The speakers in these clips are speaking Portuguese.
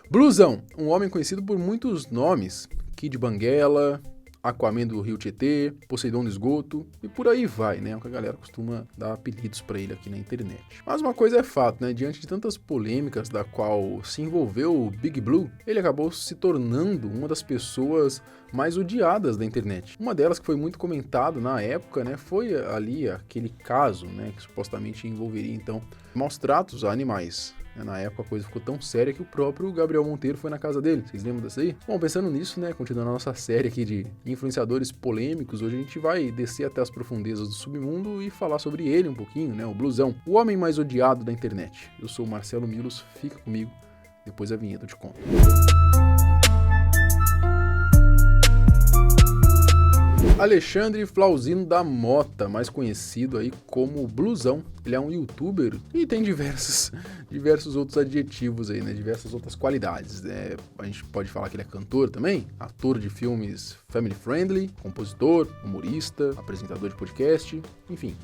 Blusão, um homem conhecido por muitos nomes, Kid Banguela, Aquaman do Rio Tietê, Poseidon do Esgoto e por aí vai, né? É o que a galera costuma dar apelidos pra ele aqui na internet. Mas uma coisa é fato, né? Diante de tantas polêmicas da qual se envolveu o Big Blue, ele acabou se tornando uma das pessoas mais odiadas da internet. Uma delas que foi muito comentado na época, né? Foi ali aquele caso, né? Que supostamente envolveria, então, maus tratos a animais. Na época a coisa ficou tão séria que o próprio Gabriel Monteiro foi na casa dele. Vocês lembram dessa aí? Bom, pensando nisso, né, continuando a nossa série aqui de influenciadores polêmicos, hoje a gente vai descer até as profundezas do submundo e falar sobre ele um pouquinho, né, o Blusão, o homem mais odiado da internet. Eu sou o Marcelo Milos, fica comigo, depois a vinheta eu te conto. Alexandre Flauzino da Mota, mais conhecido aí como Blusão. Ele é um youtuber e tem diversos outros adjetivos aí, né? Diversas outras qualidades. A gente pode falar que ele é cantor também, ator de filmes family friendly, compositor, humorista, apresentador de podcast, enfim.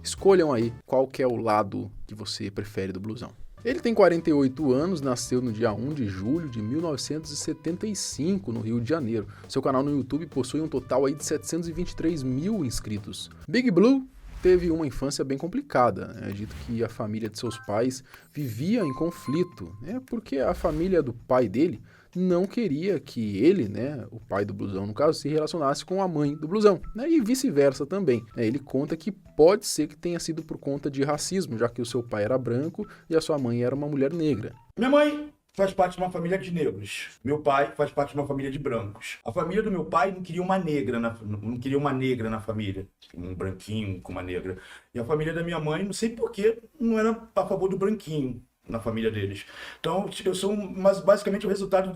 Escolham aí qual que é o lado que você prefere do Blusão. Ele tem 48 anos, nasceu no dia 1 de julho de 1975, no Rio de Janeiro. Seu canal no YouTube possui um total aí de 723 mil inscritos. Big Blue teve uma infância bem complicada. É dito que a família de seus pais vivia em conflito, porque a família do pai dele não queria que ele, né, o pai do Blusão no caso, se relacionasse com a mãe do Blusão, né, e vice-versa também. Ele conta que pode ser que tenha sido por conta de racismo, já que o seu pai era branco e a sua mãe era uma mulher negra. Minha mãe faz parte de uma família de negros. Meu pai faz parte de uma família de brancos. A família do meu pai não queria uma negra na família, um branquinho com uma negra. E a família da minha mãe, não sei porquê, não era a favor do branquinho na família deles. Então, eu sou basicamente o resultado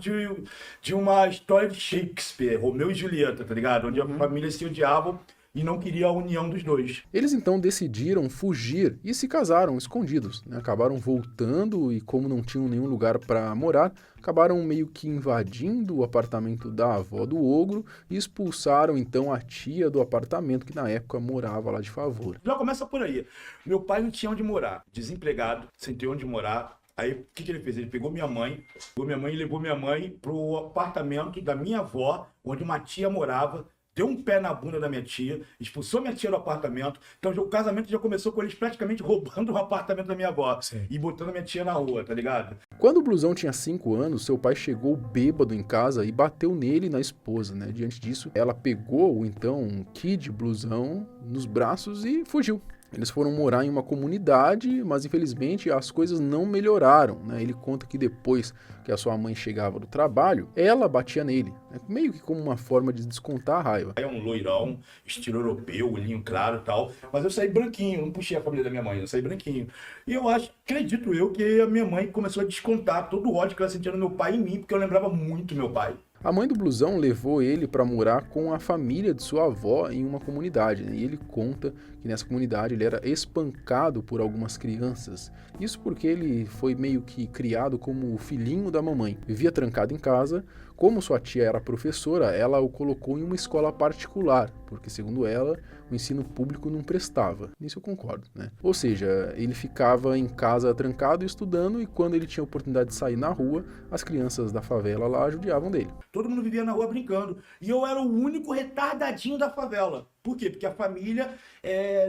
de uma história de Shakespeare, Romeu e Julieta, tá ligado? Onde a família se odiavam e não queria a união dos dois. Eles então decidiram fugir e se casaram escondidos, né? Acabaram voltando e, como não tinham nenhum lugar para morar, acabaram meio que invadindo o apartamento da avó do ogro e expulsaram então a tia do apartamento que na época morava lá de favor. Já começa por aí. Meu pai não tinha onde morar, desempregado, sem ter onde morar. Aí o que ele fez? Ele pegou minha mãe e levou minha mãe pro apartamento da minha avó, onde uma tia morava. Deu um pé na bunda da minha tia, expulsou minha tia do apartamento. Então o casamento já começou com eles praticamente roubando o apartamento da minha avó. Sim. E botando minha tia na rua, tá ligado? Quando o Blusão tinha 5 anos, seu pai chegou bêbado em casa e bateu nele e na esposa, né? Diante disso, ela pegou o então Kid Blusão nos braços e fugiu. Eles foram morar em uma comunidade, mas infelizmente as coisas não melhoraram, né? Ele conta que depois que a sua mãe chegava do trabalho, ela batia nele, né? Meio que como uma forma de descontar a raiva. É um loirão, estilo europeu, olhinho claro e tal, mas eu saí branquinho, não puxei a família da minha mãe, eu saí branquinho. E eu acredito eu, que a minha mãe começou a descontar todo o ódio que ela sentia no meu pai em mim, porque eu lembrava muito meu pai. A mãe do Blusão levou ele para morar com a família de sua avó em uma comunidade, né? E ele conta que nessa comunidade ele era espancado por algumas crianças. Isso porque ele foi meio que criado como o filhinho da mamãe. Vivia trancado em casa. Como sua tia era professora, ela o colocou em uma escola particular, porque segundo ela, o ensino público não prestava. Nisso eu concordo, né? Ou seja, ele ficava em casa trancado estudando e quando ele tinha oportunidade de sair na rua, as crianças da favela lá judiavam dele. Todo mundo vivia na rua brincando. E eu era o único retardadinho da favela. Por quê? Porque a família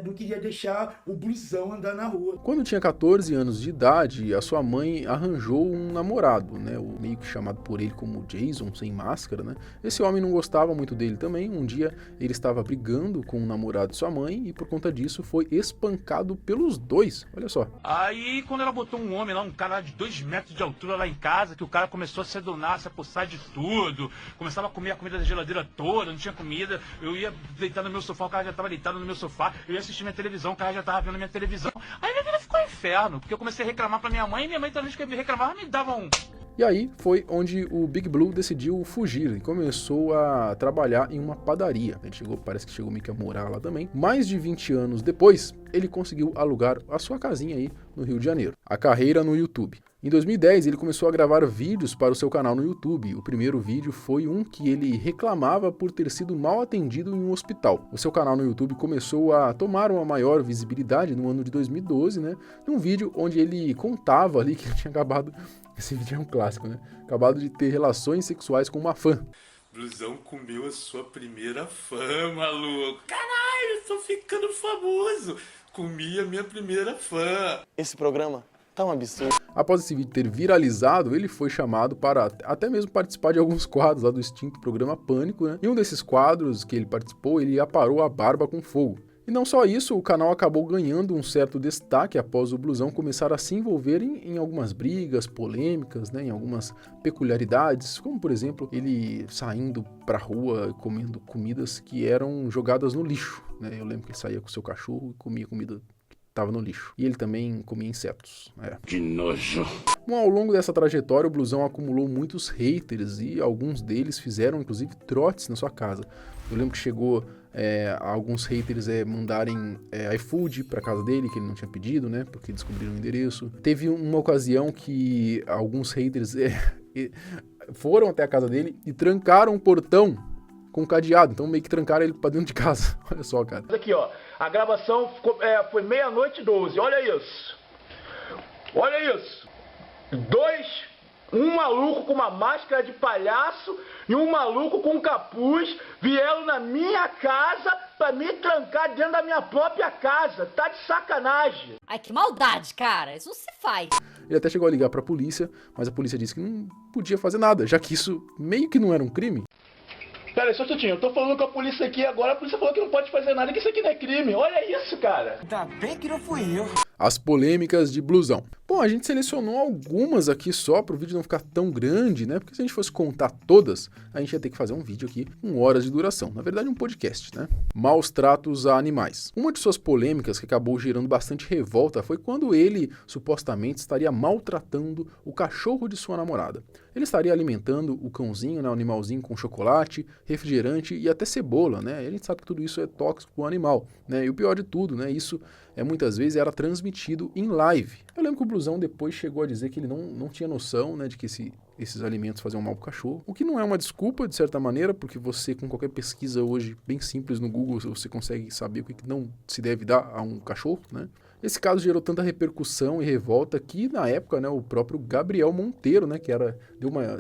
não queria deixar o Blusão andar na rua. Quando tinha 14 anos de idade, a sua mãe arranjou um namorado, né? Meio que chamado por ele como Jason, sem máscara, né? Esse homem não gostava muito dele também. Um dia ele estava brigando com o namorado de sua mãe e por conta disso foi espancado pelos dois. Olha só. Aí quando ela botou um homem lá, um cara de 2 metros de altura lá em casa, que o cara começou a se adonar, se apossar de tudo, começava a comer a comida da geladeira toda, não tinha comida, eu ia deitar no meu sofá, o cara já tava deitado no meu sofá, eu ia assistir minha televisão, o cara já tava vendo minha televisão. Aí minha vida ficou um inferno, porque eu comecei a reclamar pra minha mãe, e minha mãe também que me reclamava, me dava um... E aí foi onde o Big Blue decidiu fugir e começou a trabalhar em uma padaria. Ele parece que chegou meio que a morar lá também. Mais de 20 anos depois, ele conseguiu alugar a sua casinha aí no Rio de Janeiro. A carreira no YouTube. Em 2010, ele começou a gravar vídeos para o seu canal no YouTube. O primeiro vídeo foi um que ele reclamava por ter sido mal atendido em um hospital. O seu canal no YouTube começou a tomar uma maior visibilidade no ano de 2012, né? Num vídeo onde ele contava ali que ele tinha acabado Esse vídeo é um clássico, né? Acabado de ter relações sexuais com uma fã. Blusão comeu a sua primeira fã, maluco. Caralho, tô ficando famoso. Comi a minha primeira fã. Esse programa tá um absurdo. Após esse vídeo ter viralizado, ele foi chamado para até mesmo participar de alguns quadros lá do extinto programa Pânico, né? Em um desses quadros que ele participou, ele aparou a barba com fogo. E não só isso, o canal acabou ganhando um certo destaque após o Blusão começar a se envolver em algumas brigas, polêmicas, né, em algumas peculiaridades, como por exemplo, ele saindo pra rua comendo comidas que eram jogadas no lixo, né? Eu lembro que ele saía com o seu cachorro e comia comida que estava no lixo. E ele também comia insetos. Que nojo. Bom, ao longo dessa trajetória, o Blusão acumulou muitos haters e alguns deles fizeram inclusive trotes na sua casa. Eu lembro que chegou alguns haters mandarem iFood para casa dele, que ele não tinha pedido, né? Porque descobriram o endereço. Teve uma ocasião que alguns haters foram até a casa dele e trancaram o portão com cadeado. Então meio que trancaram ele para dentro de casa. Olha só, cara. Aqui, ó. A gravação foi 00:12. Olha isso. Olha isso. Um maluco com uma máscara de palhaço e um maluco com um capuz vieram na minha casa pra me trancar dentro da minha própria casa. Tá de sacanagem. Ai, que maldade, cara. Isso não se faz. Ele até chegou a ligar pra polícia, mas a polícia disse que não podia fazer nada, já que isso meio que não era um crime. Pera aí, só um minutinho. Eu tô falando com a polícia aqui agora. A polícia falou que não pode fazer nada, que isso aqui não é crime. Olha isso, cara. Ainda bem que não fui eu. As polêmicas de Blusão. Bom, a gente selecionou algumas aqui só para o vídeo não ficar tão grande, né? Porque se a gente fosse contar todas, a gente ia ter que fazer um vídeo aqui com horas de duração. Na verdade, um podcast, né? Maus tratos a animais. Uma de suas polêmicas que acabou gerando bastante revolta foi quando ele supostamente estaria maltratando o cachorro de sua namorada. Ele estaria alimentando o cãozinho, né, o animalzinho, com chocolate, refrigerante e até cebola, né? A gente sabe que tudo isso é tóxico para o animal, né? E o pior de tudo, né? Isso muitas vezes era transmitido em live. Eu lembro que o Blusão depois chegou a dizer que ele não tinha noção, né, de que esses alimentos faziam mal pro cachorro. O que não é uma desculpa, de certa maneira, porque você, com qualquer pesquisa hoje bem simples no Google, você consegue saber o que não se deve dar a um cachorro, né? Esse caso gerou tanta repercussão e revolta que, na época, né, o próprio Gabriel Monteiro, né, que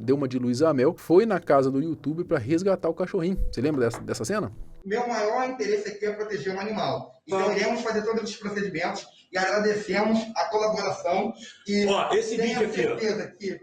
deu uma de Luísa Amel, foi na casa do youtuber para resgatar o cachorrinho. Você lembra dessa cena? Meu maior interesse aqui é proteger um animal. Então, iremos fazer todos os procedimentos e agradecemos a colaboração e esse tenho vídeo aqui, certeza que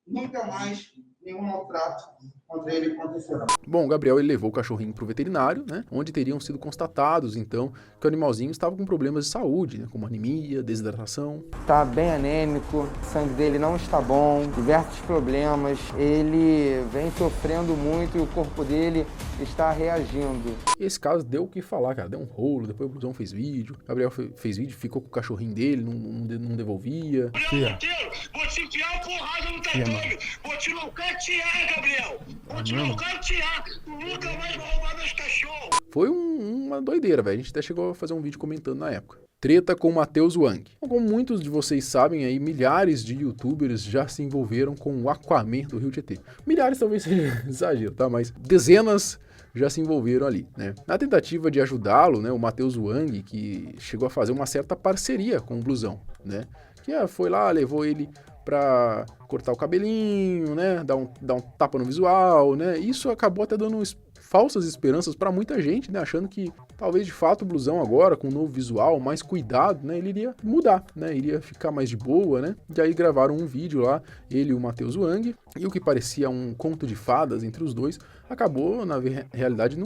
nunca mais nenhum maltrato contra ele acontecerá. Bom, o Gabriel ele levou o cachorrinho para o veterinário, né, onde teriam sido constatados, então, que o animalzinho estava com problemas de saúde, né, como anemia, desidratação. Tá bem anêmico, o sangue dele não está bom, diversos problemas. Ele vem sofrendo muito e o corpo dele está reagindo. E esse caso deu o que falar, cara, deu um rolo, depois o Blusão fez vídeo, o Gabriel fez vídeo, ficou com o cachorrinho dele, não devolvia. Vou te enfiar a porrada no teu nome. Vou te nocautear, Gabriel. Vou te nocautear. Nunca mais vou roubar meus cachorros. Foi uma doideira, velho. A gente até chegou a fazer um vídeo comentando na época. Treta com o Matheus Wang. Como muitos de vocês sabem, aí, milhares de youtubers já se envolveram com o Aquaman do Rio Tietê. Milhares talvez seja exagero, tá? Mas dezenas já se envolveram ali, né? Na tentativa de ajudá-lo, né, o Matheus Wang, que chegou a fazer uma certa parceria com o Blusão, né? Que foi lá, levou ele pra cortar o cabelinho, né? Dar um tapa no visual, né? Isso acabou até dando falsas esperanças para muita gente, né? Achando que talvez de fato o Blusão agora, com um novo visual, mais cuidado, né? Ele iria mudar, né? Iria ficar mais de boa, né? E aí gravaram um vídeo lá, ele e o Matheus Wang, e o que parecia um conto de fadas entre os dois, acabou, na realidade,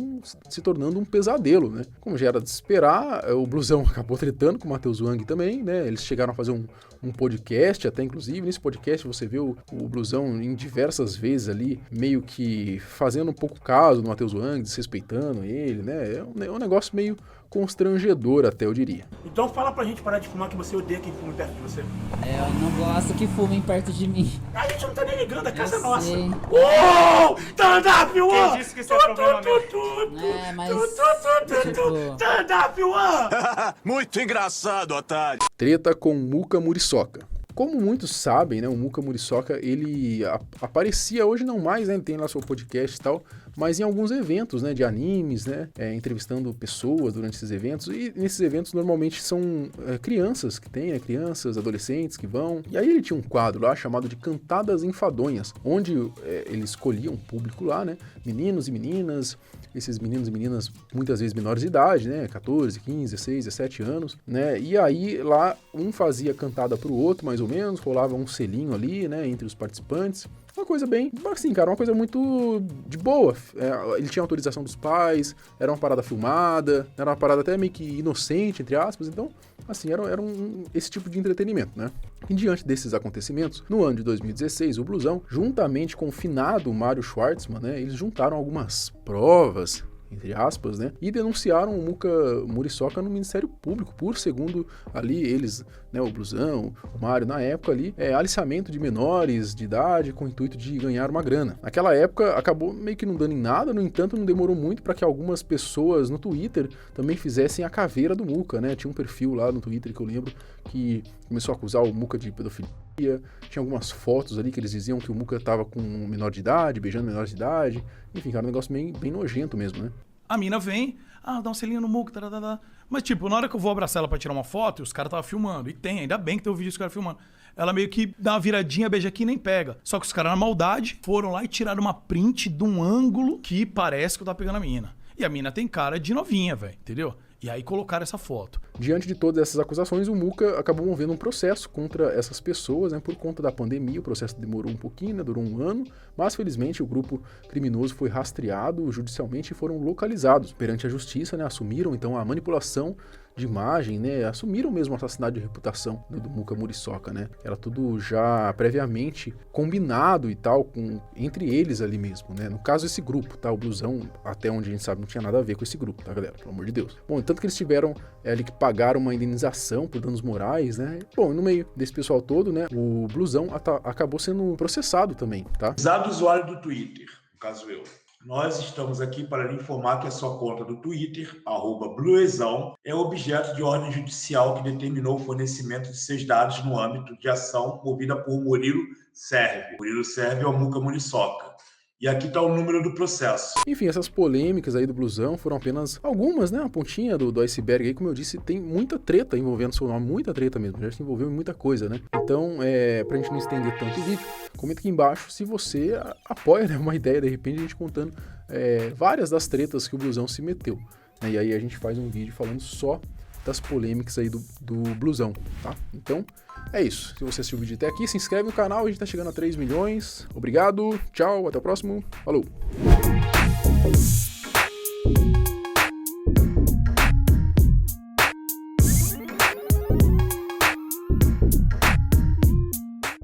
se tornando um pesadelo, né? Como já era de se esperar, o Blusão acabou tretando com o Matheus Wang também, né? Eles chegaram a fazer um podcast, até inclusive, nesse podcast você vê o Blusão em diversas vezes ali, meio que fazendo um pouco caso do Matheus Wang, desrespeitando ele, né? É um negócio meio constrangedor, até eu diria. Então fala pra gente parar de fumar, que você odeia quem fuma perto de você. Eu não gosto que fumem perto de mim. A gente não tá nem ligando, a casa é nossa. Sei. Stand-up, One! Quem disse que isso é problema meu? Mas... tipo... Stand-up, One! Muito engraçado, otário. Treta com Muka Muriçoca. Como muitos sabem, né, o Muka Muriçoca, ele aparecia hoje não mais, né, ele tem lá seu podcast e tal, mas em alguns eventos, né, de animes, né, entrevistando pessoas durante esses eventos, e nesses eventos normalmente são crianças que tem, né, crianças, adolescentes que vão, e aí ele tinha um quadro lá chamado de Cantadas Enfadonhas, onde ele escolhia um público lá, né, meninos e meninas, esses meninos e meninas muitas vezes menores de idade, né, 14, 15, 16, 17 anos, né, e aí lá um fazia cantada pro outro mais ou menos, rolava um selinho ali, né, entre os participantes. Uma coisa bem, assim, cara, uma coisa muito de boa. Ele tinha autorização dos pais, era uma parada filmada, era uma parada até meio que inocente, entre aspas, então, assim, era esse tipo de entretenimento, né? E diante desses acontecimentos, no ano de 2016, o Blusão, juntamente com o finado Mário Schwartzman, né, eles juntaram algumas provas, entre aspas, né, e denunciaram o Muka Muriçoca no Ministério Público por, segundo ali eles, né, o Blusão, o Mário, na época ali, aliciamento de menores de idade com o intuito de ganhar uma grana. Naquela época acabou meio que não dando em nada, no entanto não demorou muito para que algumas pessoas no Twitter também fizessem a caveira do Muka, né, tinha um perfil lá no Twitter que eu lembro que começou a acusar o Muka de pedofilia, tinha algumas fotos ali que eles diziam que o Muka tava com um menor de idade, beijando menor de idade, enfim, cara, um negócio bem nojento mesmo, né. A mina vem, dá um selinho no Muka, mas tipo, na hora que eu vou abraçar ela pra tirar uma foto, os caras estavam filmando, e tem, ainda bem que tem o vídeo dos caras filmando. Ela meio que dá uma viradinha, beija aqui e nem pega. Só que os caras, na maldade, foram lá e tiraram uma print de um ângulo que parece que eu tava pegando a mina. E a mina tem cara de novinha, velho, entendeu? E aí colocaram essa foto. Diante de todas essas acusações, o Muka acabou movendo um processo contra essas pessoas, né, por conta da pandemia. O processo demorou um pouquinho, né, durou um ano, mas felizmente o grupo criminoso foi rastreado judicialmente e foram localizados perante a justiça, né, assumiram então a manipulação de imagem, né, assumiram mesmo o assassinato de reputação do Muka Muriçoca, né, era tudo já previamente combinado e tal, entre eles ali mesmo, né, no caso esse grupo, tá, o Blusão, até onde a gente sabe, não tinha nada a ver com esse grupo, tá, galera, pelo amor de Deus. Bom, tanto que eles tiveram ali que pagar uma indenização por danos morais, né, bom, no meio desse pessoal todo, né, o Blusão acabou sendo processado também, tá. Exato usuário do Twitter, no caso eu. Nós estamos aqui para lhe informar que a sua conta do Twitter, @bluezão, é objeto de ordem judicial que determinou o fornecimento de seus dados no âmbito de ação movida por Murilo Serve. Murilo Serve é o Muka Muriçoca. E aqui está o número do processo. Enfim, essas polêmicas aí do Blusão foram apenas algumas, né? A pontinha do iceberg aí, como eu disse, tem muita treta envolvendo seu nome, muita treta mesmo, já se envolveu em muita coisa, né? Então, pra gente não estender tanto o vídeo, comenta aqui embaixo se você apoia, né, uma ideia, de repente, a gente contando várias das tretas que o Blusão se meteu, né? E aí a gente faz um vídeo falando só das polêmicas aí do Blusão, tá? Então, é isso. Se você assistiu o vídeo até aqui, se inscreve no canal, a gente tá chegando a 3 milhões. Obrigado, tchau, até o próximo, falou!